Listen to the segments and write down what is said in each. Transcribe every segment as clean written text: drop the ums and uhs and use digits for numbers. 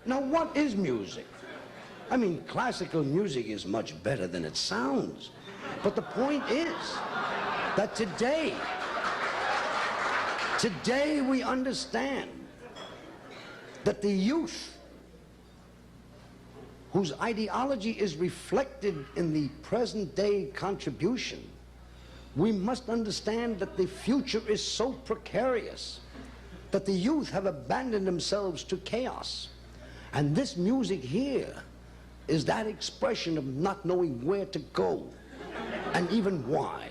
Now, what is music? I mean, classical music is much better than it sounds. But the point is that today we understand that the youth whose ideology is reflected in the present day contribution, we must understand that the future is so precarious that the youth have abandoned themselves to chaos. And this music here is that expression of not knowing where to go and even why.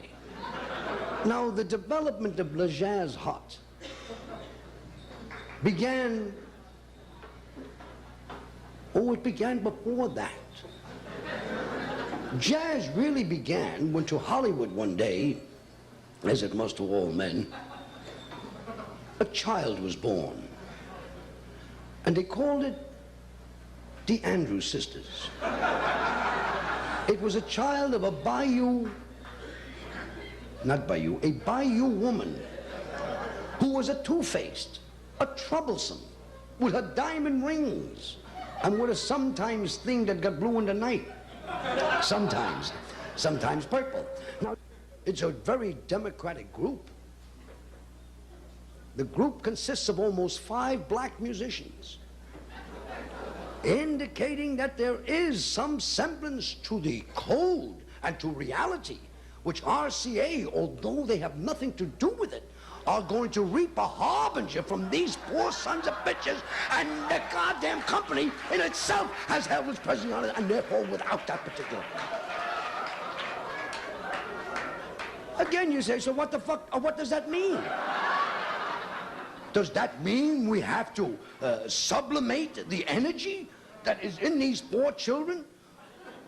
Now, the development of Le Jazz Hot began, it began before that. Jazz really began when to Hollywood one day, as it must to all men, a child was born. And they called it the Andrews Sisters. It was a child of a bayou woman who was a two-faced, a troublesome, with her diamond rings, and with a sometimes thing that got blue in the night. Sometimes purple. Now, it's a very democratic group. The group consists of almost 5 black musicians, indicating that there is some semblance to the code and to reality, which RCA, although they have nothing to do with it, are going to reap a harbinger from these poor sons of bitches, and the goddamn company in itself has held its presence on it, and therefore without that particular. Again, you say, so what the fuck, or what does that mean? Does that mean we have to sublimate the energy that is in these 4 children,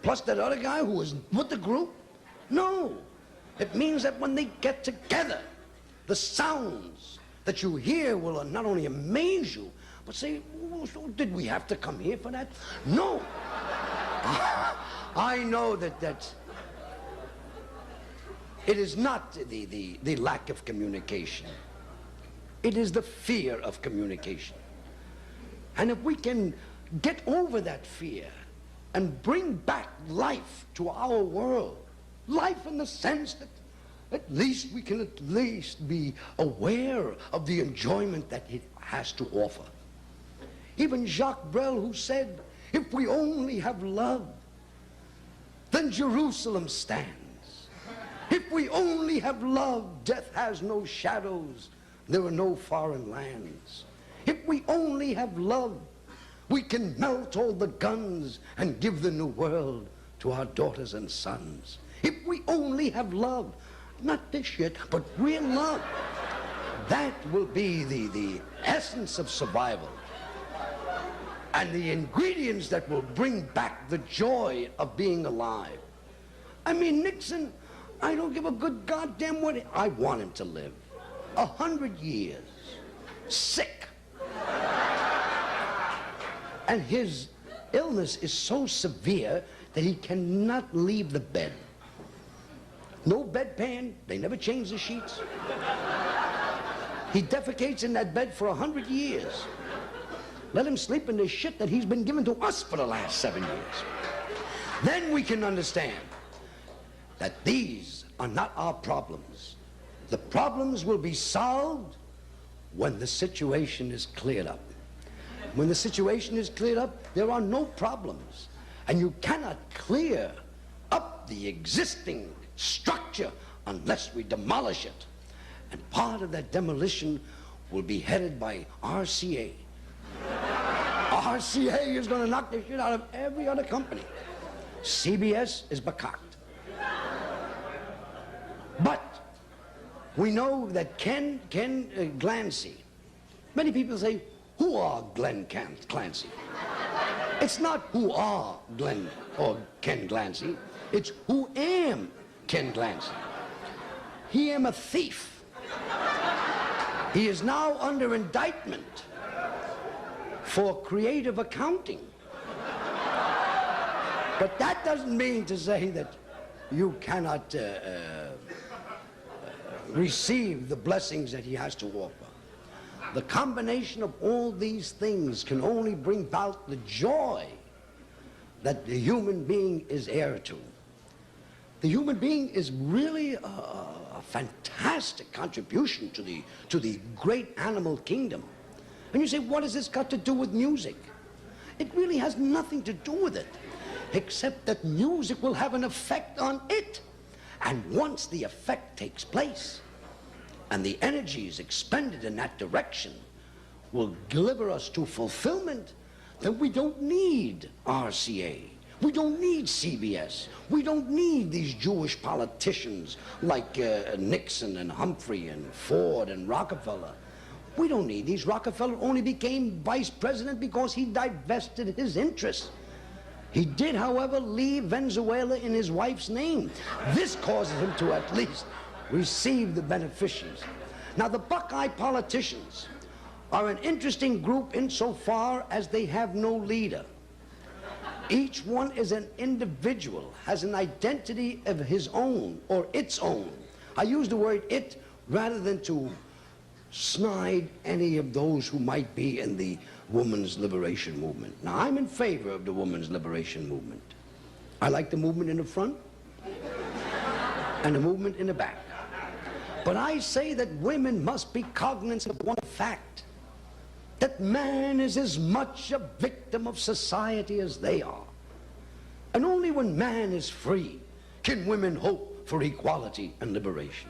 plus that other guy who was with the group? No. It means that when they get together, the sounds that you hear will not only amaze you, but say, oh, so did we have to come here for that? No. I know that it is not the lack of communication. It is the fear of communication. And if we can get over that fear and bring back life to our world, life in the sense that at least we can at least be aware of the enjoyment that it has to offer. Even Jacques Brel, who said, if we only have love, then Jerusalem stands. If we only have love, death has no shadows. There are no foreign lands. If we only have love, we can melt all the guns and give the new world to our daughters and sons. If we only have love, not this shit, but real love, that will be the essence of survival and the ingredients that will bring back the joy of being alive. I mean, Nixon, I don't give a good goddamn what. I want him to live 100 years, sick. And his illness is so severe that he cannot leave the bed. No bedpan, they never change the sheets. He defecates in that bed for 100 years. Let him sleep in the shit that he's been given to us for the last 7 years. Then we can understand that these are not our problems. The problems will be solved when the situation is cleared up. When the situation is cleared up, there are no problems. And you cannot clear up the existing structure unless we demolish it. And part of that demolition will be headed by RCA. RCA is going to knock the shit out of every other company. CBS is bakakt. But we know that Ken Clancy, many people say, who are Glenn Clancy? It's not who are Glenn or Ken Clancy. It's who am Ken Clancy. He am a thief. He is now under indictment for creative accounting. But that doesn't mean to say that you cannot receive the blessings that he has to offer. The combination of all these things can only bring about the joy that the human being is heir to. The human being is really a fantastic contribution to the great animal kingdom. And you say, what has this got to do with music? It really has nothing to do with it, except that music will have an effect on it. And once the effect takes place, and the energy is expended in that direction, will deliver us to fulfillment, then we don't need RCA. We don't need CBS. We don't need these Jewish politicians like Nixon and Humphrey and Ford and Rockefeller. We don't need these. Rockefeller only became vice president because he divested his interests. He did, however, leave Venezuela in his wife's name. This causes him to at least receive the beneficiaries. Now, the Buckeye politicians are an interesting group insofar as they have no leader. Each one is an individual, has an identity of his own or its own. I use the word it rather than to snide any of those who might be in the women's liberation movement. Now, I'm in favor of the women's liberation movement. I like the movement in the front and the movement in the back. But I say that women must be cognizant of one fact, that man is as much a victim of society as they are. And only when man is free can women hope for equality and liberation.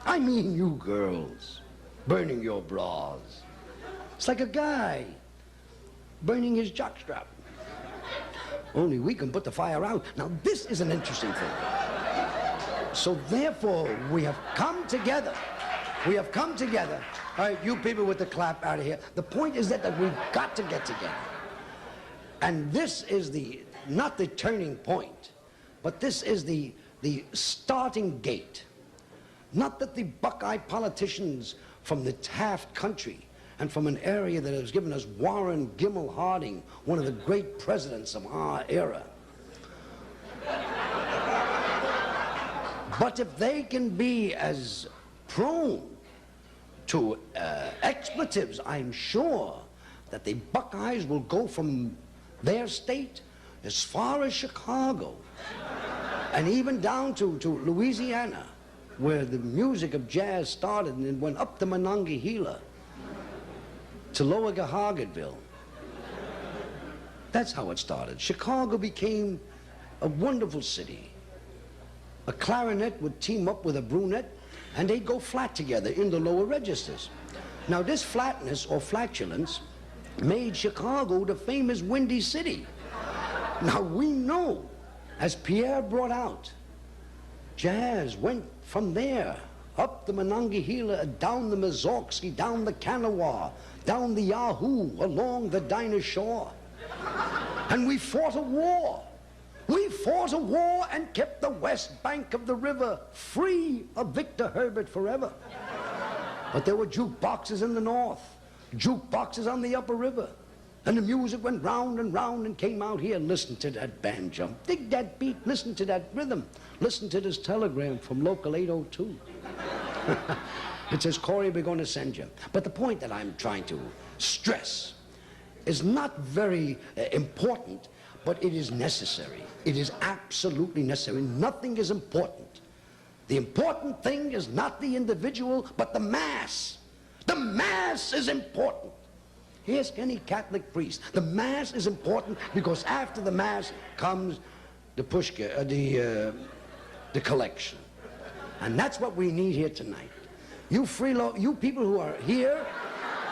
I mean, you girls burning your bras. It's like a guy burning his jockstrap. Only we can put the fire out. Now, this is an interesting thing. So therefore, we have come together. We have come together. All right, you people with the clap out of here. The point is that we've got to get together. And this is not the turning point, but this is the starting gate. Not that the Buckeye politicians from the Taft country and from an area that has given us Warren Gimmel Harding, one of the great presidents of our era. But if they can be as prone to expletives, I'm sure that the Buckeyes will go from their state as far as Chicago and even down to Louisiana, where the music of jazz started and it went up to Monongahela, to Lower Gahagadville. That's how it started. Chicago became a wonderful city. A clarinet would team up with a brunette, and they'd go flat together in the lower registers. Now, this flatness or flatulence made Chicago the famous Windy City. Now, we know, as Pierre brought out, jazz went from there up the Monongahela, down the Mazorksky, down the Kanawha, down the Yahoo, along the Dinah Shore. And we fought a war. We fought a war and kept the west bank of the river free of Victor Herbert forever. But there were jukeboxes in the north, jukeboxes on the upper river. And the music went round and round and came out here. Listen to that band jump. Dig that beat. Listen to that rhythm. Listen to this telegram from Local 802. It says, Corey, we're going to send you. But the point that I'm trying to stress is not very important, but it is necessary. It is absolutely necessary. Nothing is important. The important thing is not the individual, but the mass. The mass is important. Ask any Catholic priest. The mass is important because after the mass comes the pushka, the collection. And that's what we need here tonight. You people who are here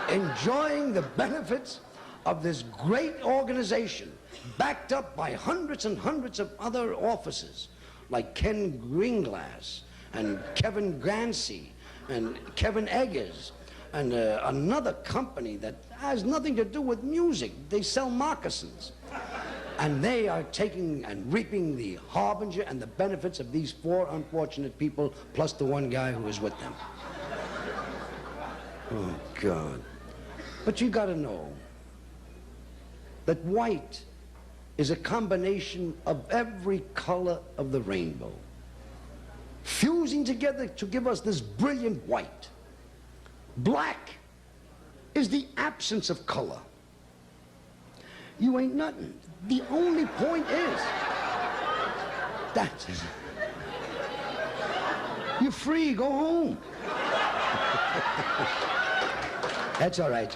enjoying the benefits of this great organization, backed up by hundreds and hundreds of other officers, like Ken Greenglass and Kevin Grancy and Kevin Eggers and another company that has nothing to do with music. They sell moccasins. And they are taking and reaping the harbinger and the benefits of these four unfortunate people, plus the one guy who is with them. Oh, God. But you got to know that white is a combination of every color of the rainbow, fusing together to give us this brilliant white. Black is the absence of color. You ain't nothing. The only point is, that's it. You're free, go home. That's all right.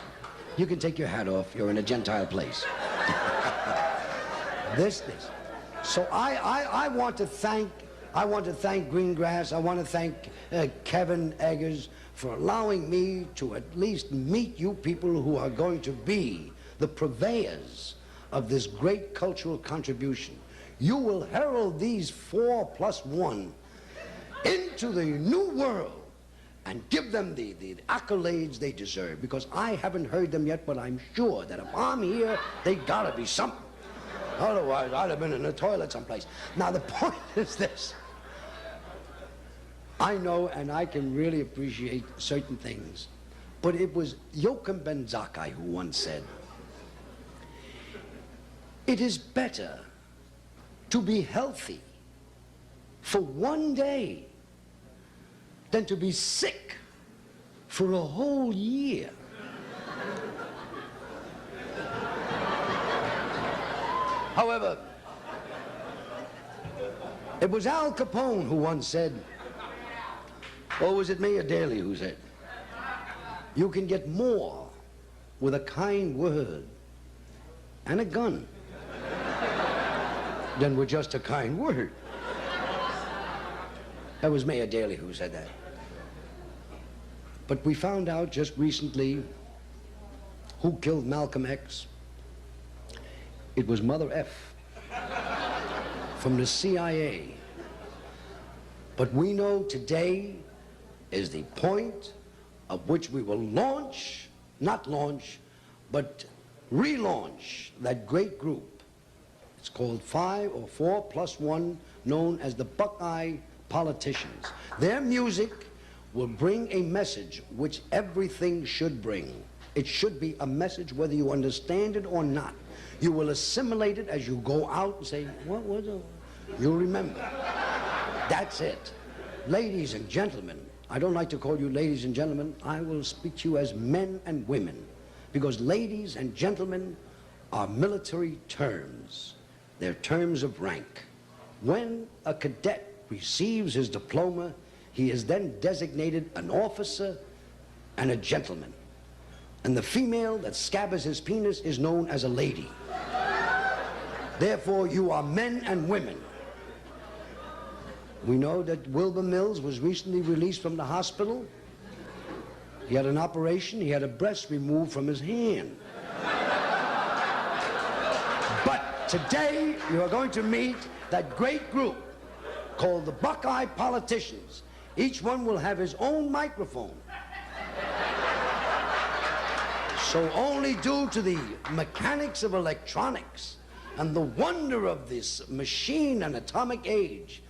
You can take your hat off. You're in a Gentile place. This. So I want to thank Greengrass. I want to thank Kevin Eggers for allowing me to at least meet you people who are going to be the purveyors of this great cultural contribution. You will herald these 4+1 into the new world and give them the accolades they deserve, because I haven't heard them yet, but I'm sure that if I'm here, they gotta be something. Otherwise, I'd have been in the toilet someplace. Now, the point is this. I know and I can really appreciate certain things, but it was Joachim Ben Zakkai who once said, it is better to be healthy for one day than to be sick for a whole year. However, it was Al Capone who once said, or was it Mayor Daley who said, you can get more with a kind word and a gun than with just a kind word. That was Mayor Daley who said that. But we found out just recently who killed Malcolm X. It was Mother F from the CIA. But we know today is the point of which we will launch, not launch, but relaunch that great group. It's called 5 or 4+1, known as the Buckeye Politicians. Their music will bring a message which everything should bring. It should be a message whether you understand it or not. You will assimilate it as you go out and say, what was it? You'll remember. That's it. Ladies and gentlemen, I don't like to call you ladies and gentlemen. I will speak to you as men and women, because ladies and gentlemen are military terms. They're terms of rank. When a cadet receives his diploma, he is then designated an officer and a gentleman. And the female that scabbers his penis is known as a lady. Therefore, you are men and women. We know that Wilbur Mills was recently released from the hospital. He had an operation. He had a breast removed from his hand. But today, you are going to meet that great group called the Buckeye Politicians. Each one will have his own microphone. So only due to the mechanics of electronics and the wonder of this machine and atomic age,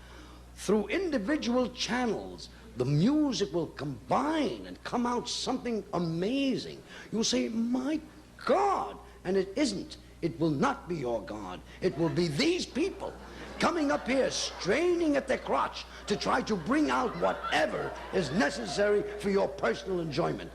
through individual channels, the music will combine and come out something amazing. You'll say, my God, and it isn't. It will not be your God. It will be these people coming up here, straining at their crotch to try to bring out whatever is necessary for your personal enjoyment.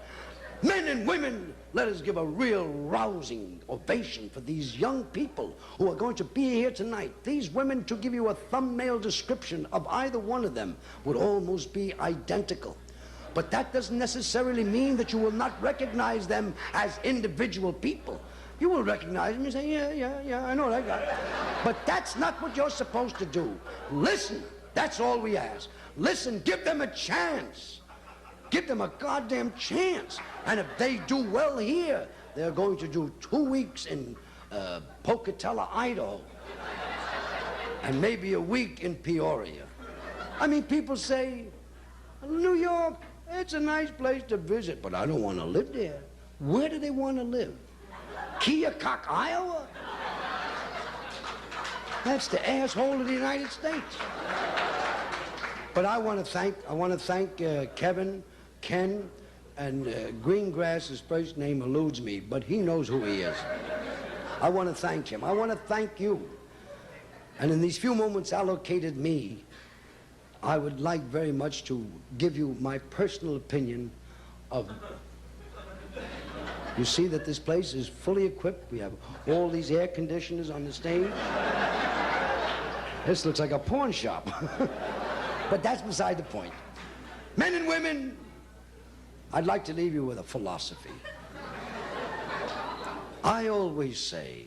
Men and women, let us give a real rousing ovation for these young people who are going to be here tonight. These women, to give you a thumbnail description of either one of them, would almost be identical. But that doesn't necessarily mean that you will not recognize them as individual people. You will recognize them and say, yeah, I know that guy. But that's not what you're supposed to do. Listen, that's all we ask. Listen, give them a chance. Give them a goddamn chance. And if they do well here, they're going to do 2 weeks in Pocatello, Idaho. And maybe a week in Peoria. I mean, people say, New York, it's a nice place to visit, but I don't want to live there. Where do they want to live? Keokuk, Iowa? That's the asshole of the United States. But I want to thank Kevin, Ken, and Greengrass's first name eludes me, but he knows who he is. I want to thank him. I want to thank you. And in these few moments allocated me, I would like very much to give you my personal opinion of You see that this place is fully equipped. We have all these air conditioners on the stage. This looks like a pawn shop. But that's beside the point. Men and women, I'd like to leave you with a philosophy. I always say,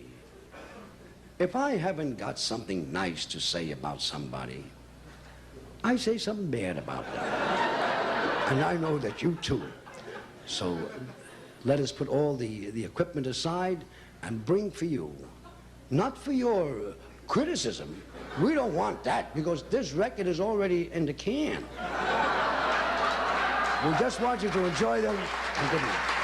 if I haven't got something nice to say about somebody, I say something bad about them. And I know that you too. So let us put all the equipment aside and bring for you, not for your criticism. We don't want that because this record is already in the can. We just want you to enjoy them and good night.